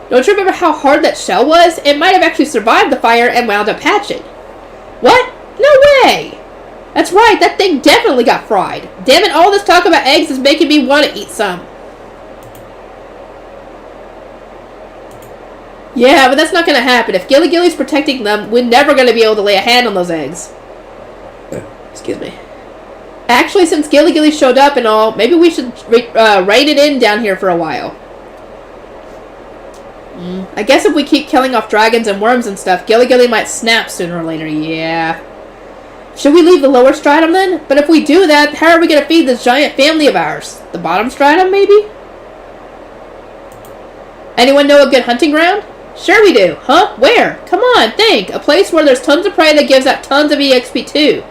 Don't you remember how hard that shell was? It might have actually survived the fire and wound up hatching. What? No way! That's right, that thing definitely got fried. Damn it, all this talk about eggs is making me want to eat some. Yeah, but that's not going to happen. If Gilly's protecting them, we're never going to be able to lay a hand on those eggs. Excuse me. Actually, since Gilly showed up and all, maybe we should rein it in down here for a while. I guess if we keep killing off dragons and worms and stuff, Gilly might snap sooner or later. Yeah. Should we leave the lower stratum then? But if we do that, how are we going to feed this giant family of ours? The bottom stratum, maybe? Anyone know a good hunting ground? Sure we do. Huh? Where? Come on, think. A place where there's tons of prey that gives out tons of EXP too.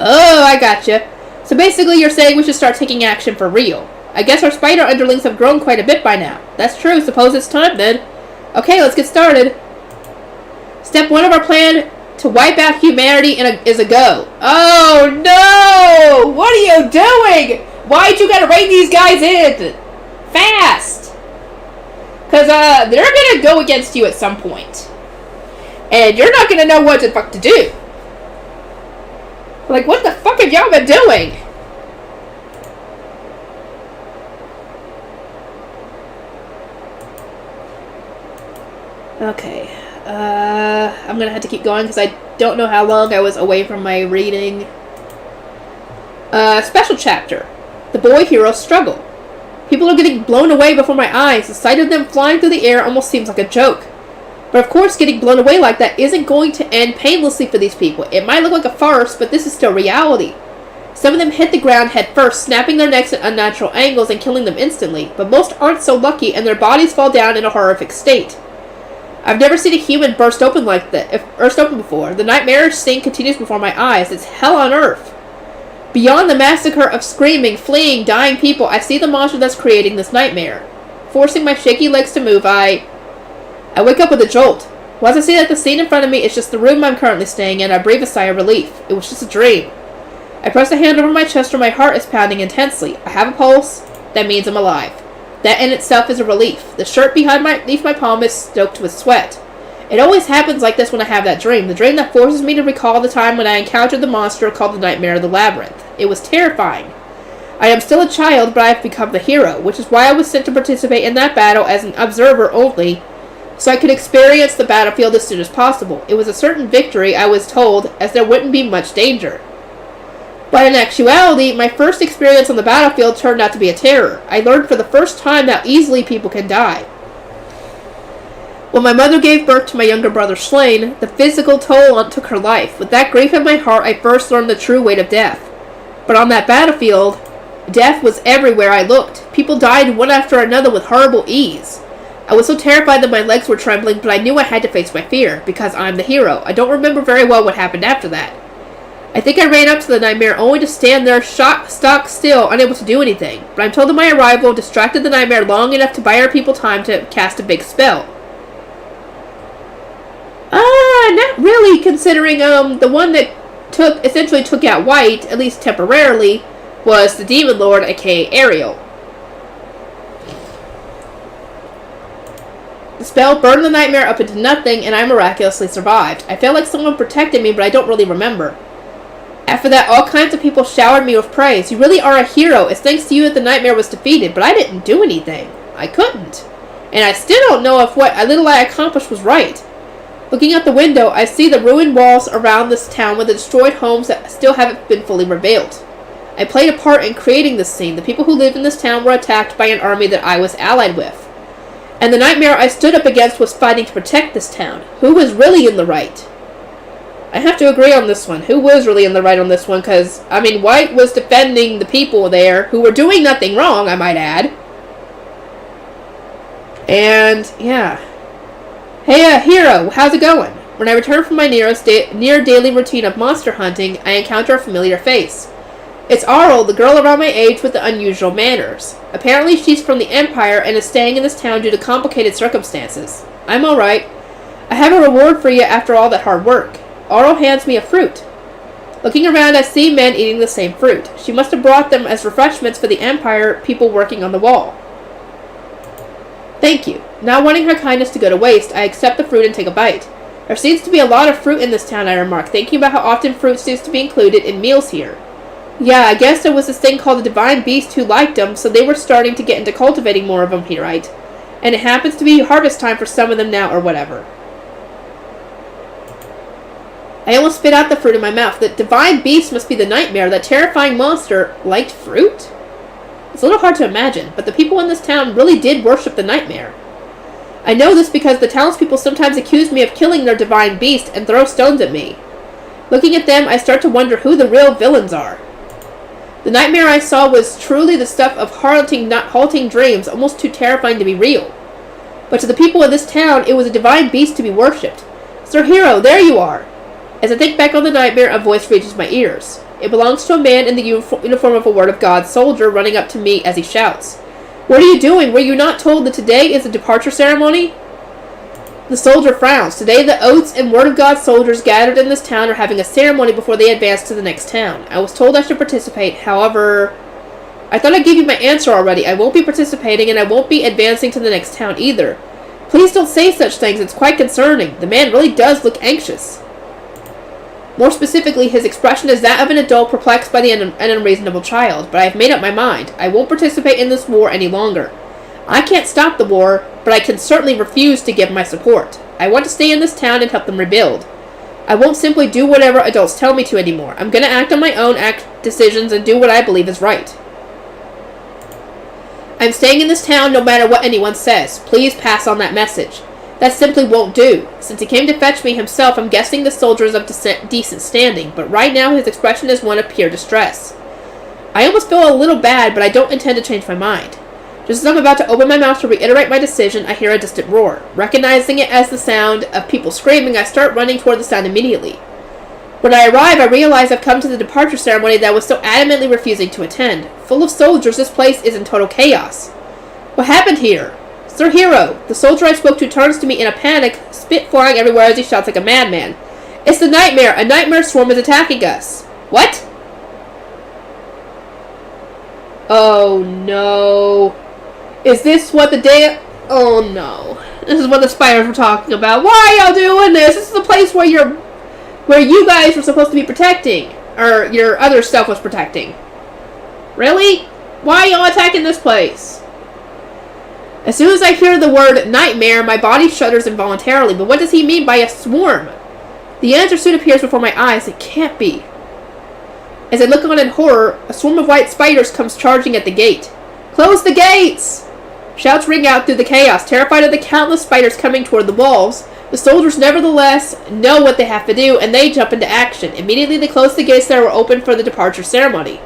Oh, I gotcha. So basically you're saying we should start taking action for real. I guess our spider underlings have grown quite a bit by now. That's true. Suppose it's time then. Okay, let's get started. Step 1 of our plan to wipe out humanity is a go. Oh no! What are you doing? Why'd you gotta rein these guys in? Fast! Because they're gonna go against you at some point. And you're not gonna know what the fuck to do. Like, what the fuck have y'all been doing? Okay. I'm gonna have to keep going because I don't know how long I was away from my reading. Special chapter. The boy hero's struggle. People are getting blown away before my eyes. The sight of them flying through the air almost seems like a joke. But of course, getting blown away like that isn't going to end painlessly for these people. It might look like a farce, but this is still reality. Some of them hit the ground head first, snapping their necks at unnatural angles and killing them instantly. But most aren't so lucky, and their bodies fall down in a horrific state. I've never seen a human burst open before. The nightmarish scene continues before my eyes. It's hell on earth. Beyond the massacre of screaming, fleeing, dying people, I see the monster that's creating this nightmare. Forcing my shaky legs to move, I wake up with a jolt. Once I see that the scene in front of me is just the room I'm currently staying in, I breathe a sigh of relief. It was just a dream. I press a hand over my chest where my heart is pounding intensely. I have a pulse. That means I'm alive. That in itself is a relief. The shirt beneath my palm is soaked with sweat. It always happens like this when I have that dream. The dream that forces me to recall the time when I encountered the monster called the Nightmare of the Labyrinth. It was terrifying. I am still a child, but I have become the hero, which is why I was sent to participate in that battle as an observer only, so I could experience the battlefield as soon as possible. It was a certain victory, I was told, as there wouldn't be much danger. But in actuality, my first experience on the battlefield turned out to be a terror. I learned for the first time how easily people can die. When my mother gave birth to my younger brother slain, the physical toll took her life. With that grief in my heart, I first learned the true weight of death. But on that battlefield, Death was everywhere I looked. People died one after another with horrible ease. I was so terrified that my legs were trembling, but I knew I had to face my fear, because I'm the hero. I don't remember very well what happened after that. I think I ran up to the nightmare only to stand there stock still, unable to do anything. But I'm told that my arrival distracted the nightmare long enough to buy our people time to cast a big spell. Not really, considering the one that essentially took out White, at least temporarily, was the Demon Lord, aka Ariel. The spell burned the nightmare up into nothing, and I miraculously survived. I felt like someone protected me, but I don't really remember. After that, all kinds of people showered me with praise. You really are a hero. It's thanks to you that the nightmare was defeated, but I didn't do anything. I couldn't. And I still don't know if what little I accomplished was right. Looking out the window, I see the ruined walls around this town with the destroyed homes that still haven't been fully rebuilt. I played a part in creating this scene. The people who lived in this town were attacked by an army that I was allied with. And the nightmare I stood up against was fighting to protect this town. Who was really in the right? I have to agree on this one. Who was really in the right on this one? Because, White was defending the people there, who were doing nothing wrong, I might add. And, yeah. Hey, hero, how's it going? When I return from my near daily routine of monster hunting, I encounter a familiar face. It's Arl, the girl around my age with the unusual manners. Apparently she's from the Empire and is staying in this town due to complicated circumstances. I'm alright. I have a reward for you after all that hard work. Arl hands me a fruit. Looking around, I see men eating the same fruit. She must have brought them as refreshments for the Empire people working on the wall. Thank you. Not wanting her kindness to go to waste, I accept the fruit and take a bite. There seems to be a lot of fruit in this town, I remark, thinking about how often fruit seems to be included in meals here. Yeah, I guess there was this thing called the Divine Beast who liked them, so they were starting to get into cultivating more of them here, right? And it happens to be harvest time for some of them now, or whatever. I almost spit out the fruit in my mouth. The Divine Beast must be the nightmare. That terrifying monster liked fruit? It's a little hard to imagine, but the people in this town really did worship the nightmare. I know this because the townspeople sometimes accuse me of killing their Divine Beast and throw stones at me. Looking at them, I start to wonder who the real villains are. The nightmare I saw was truly the stuff of halting dreams, almost too terrifying to be real. But to the people in this town, it was a divine beast to be worshipped. Sir Hero, there you are! As I think back on the nightmare, a voice reaches my ears. It belongs to a man in the uniform of a Word of God soldier running up to me as he shouts. What are you doing? Were you not told that today is the departure ceremony? The soldier frowns. Today the Oaths and Word of God soldiers gathered in this town are having a ceremony before they advance to the next town. I was told I should participate, however... I thought I'd give you my answer already. I won't be participating and I won't be advancing to the next town either. Please don't say such things. It's quite concerning. The man really does look anxious. More specifically, his expression is that of an adult perplexed by an unreasonable child, but I have made up my mind. I won't participate in this war any longer. I can't stop the war, but I can certainly refuse to give my support. I want to stay in this town and help them rebuild. I won't simply do whatever adults tell me to anymore. I'm going to act on my own decisions and do what I believe is right. I'm staying in this town no matter what anyone says. Please pass on that message. That simply won't do. Since he came to fetch me himself, I'm guessing the soldier is of decent standing, but right now his expression is one of pure distress. I almost feel a little bad, but I don't intend to change my mind. Just as I'm about to open my mouth to reiterate my decision, I hear a distant roar. Recognizing it as the sound of people screaming, I start running toward the sound immediately. When I arrive, I realize I've come to the departure ceremony that I was so adamantly refusing to attend. Full of soldiers, this place is in total chaos. What happened here? Sir Hero! The soldier I spoke to turns to me in a panic, spit flying everywhere as he shouts like a madman. It's the nightmare! A nightmare swarm is attacking us! What? Oh no. Is this what Oh no. This is what the spiders were talking about. Why are y'all doing this? This is the place where you guys were supposed to be protecting. Or your other stuff was protecting. Really? Why are y'all attacking this place? As soon as I hear the word nightmare, my body shudders involuntarily. But what does he mean by a swarm? The answer soon appears before my eyes. It can't be. As I look on in horror, a swarm of white spiders comes charging at the gate. Close the gates! Shouts ring out through the chaos. Terrified of the countless spiders coming toward the walls, the soldiers nevertheless know what they have to do, and they jump into action. Immediately they close the gates that were open for the departure ceremony.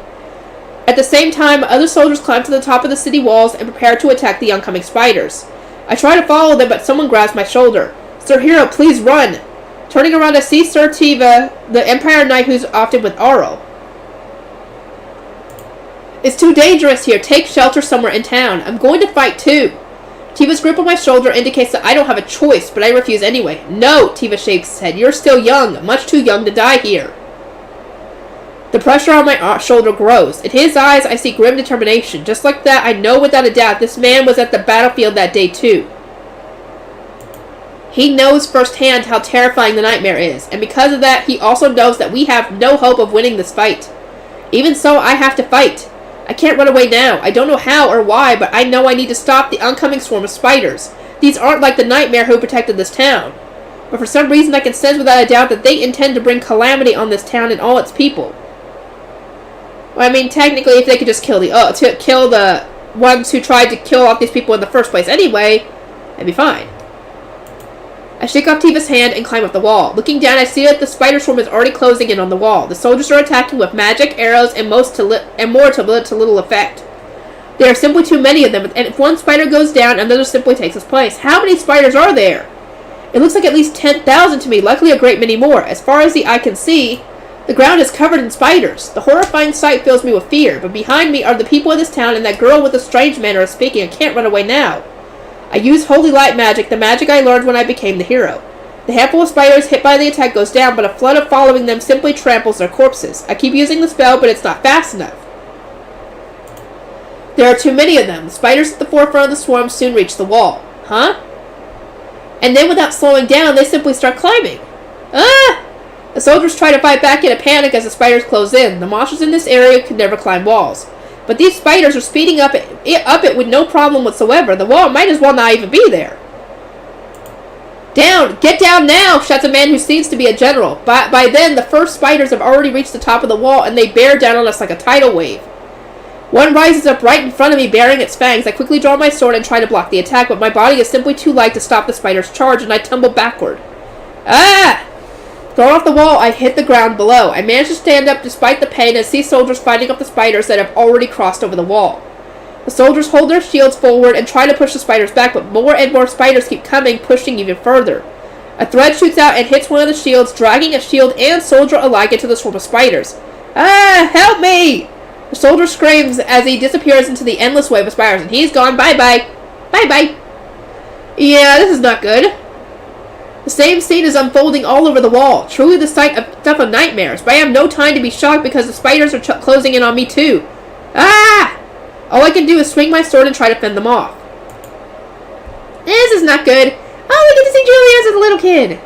At the same time, other soldiers climb to the top of the city walls and prepare to attack the oncoming spiders. I try to follow them, but someone grabs my shoulder. Sir Hero, please run! Turning around, I see Sir Tiva, the Empire Knight who's often with Arl. It's too dangerous here. Take shelter somewhere in town. I'm going to fight too. Tiva's grip on my shoulder indicates that I don't have a choice, but I refuse anyway. No, Tiva shakes his head. You're still young, much too young to die here. The pressure on my shoulder grows. In his eyes, I see grim determination. Just like that, I know without a doubt this man was at the battlefield that day too. He knows firsthand how terrifying the nightmare is, and because of that, he also knows that we have no hope of winning this fight. Even so, I have to fight. I can't run away now. I don't know how or why, but I know I need to stop the oncoming swarm of spiders. These aren't like the nightmare who protected this town. But for some reason I can sense without a doubt that they intend to bring calamity on this town and all its people. Well, I mean, technically, if they could just kill the ones who tried to kill off these people in the first place anyway, that'd be fine. I shake off Tiva's hand and climb up the wall. Looking down, I see that the spider swarm is already closing in on the wall. The soldiers are attacking with magic, arrows, and more to little effect. There are simply too many of them, and if one spider goes down, another simply takes its place. How many spiders are there? It looks like at least 10,000 to me, likely a great many more. As far as the eye can see, the ground is covered in spiders. The horrifying sight fills me with fear, but behind me are the people of this town and that girl with the strange manner of speaking. I can't run away now. I use Holy Light Magic, the magic I learned when I became the hero. The handful of spiders hit by the attack goes down, but a flood of following them simply tramples their corpses. I keep using the spell, but it's not fast enough. There are too many of them. The spiders at the forefront of the swarm soon reach the wall. Huh? And then without slowing down, they simply start climbing. Ah! The soldiers try to fight back in a panic as the spiders close in. The monsters in this area could never climb walls. But these spiders are speeding up it with no problem whatsoever. The wall might as well not even be there. Down! Get down now! Shouts a man who seems to be a general. By then, the first spiders have already reached the top of the wall, and they bear down on us like a tidal wave. One rises up right in front of me, baring its fangs. I quickly draw my sword and try to block the attack, but my body is simply too light to stop the spider's charge, and I tumble backward. Ah! Thrown off the wall, I hit the ground below. I manage to stand up despite the pain and see soldiers fighting off the spiders that have already crossed over the wall. The soldiers hold their shields forward and try to push the spiders back, but more and more spiders keep coming, pushing even further. A thread shoots out and hits one of the shields, dragging a shield and soldier alike into the swarm of spiders. Ah! Help me! The soldier screams as he disappears into the endless wave of spiders, and he's gone. Bye-bye. Bye-bye. Yeah, this is not good. The same scene is unfolding all over the wall. Truly the sight of nightmares. But I have no time to be shocked because the spiders are closing in on me too. Ah! All I can do is swing my sword and try to fend them off. This is not good. Oh, we get to see Julius as a little kid.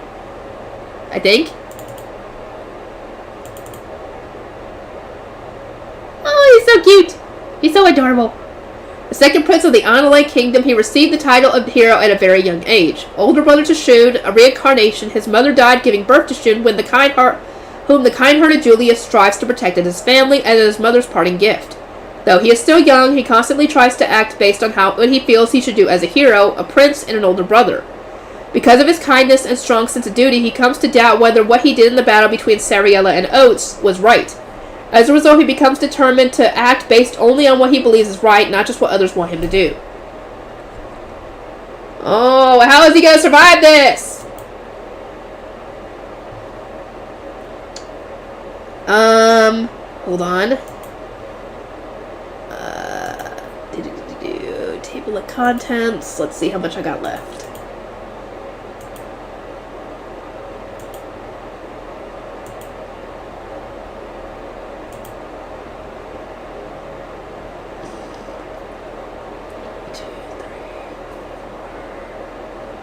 I think. Oh, he's so cute. He's so adorable. The second prince of the Anale Kingdom, he received the title of hero at a very young age. Older brother to Shun, a reincarnation, his mother died giving birth to Shun whom the kind-hearted Julius strives to protect as his family and as his mother's parting gift. Though he is still young, he constantly tries to act based on what he feels he should do as a hero, a prince, and an older brother. Because of his kindness and strong sense of duty, he comes to doubt whether what he did in the battle between Sariella and Oates was right. As a result, he becomes determined to act based only on what he believes is right, not just what others want him to do. Oh, how is he going to survive this? Hold on. Table of contents. Let's see how much I got left.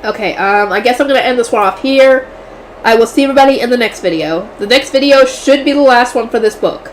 Okay, I guess I'm going to end this one off here. I will see everybody in the next video. The next video should be the last one for this book.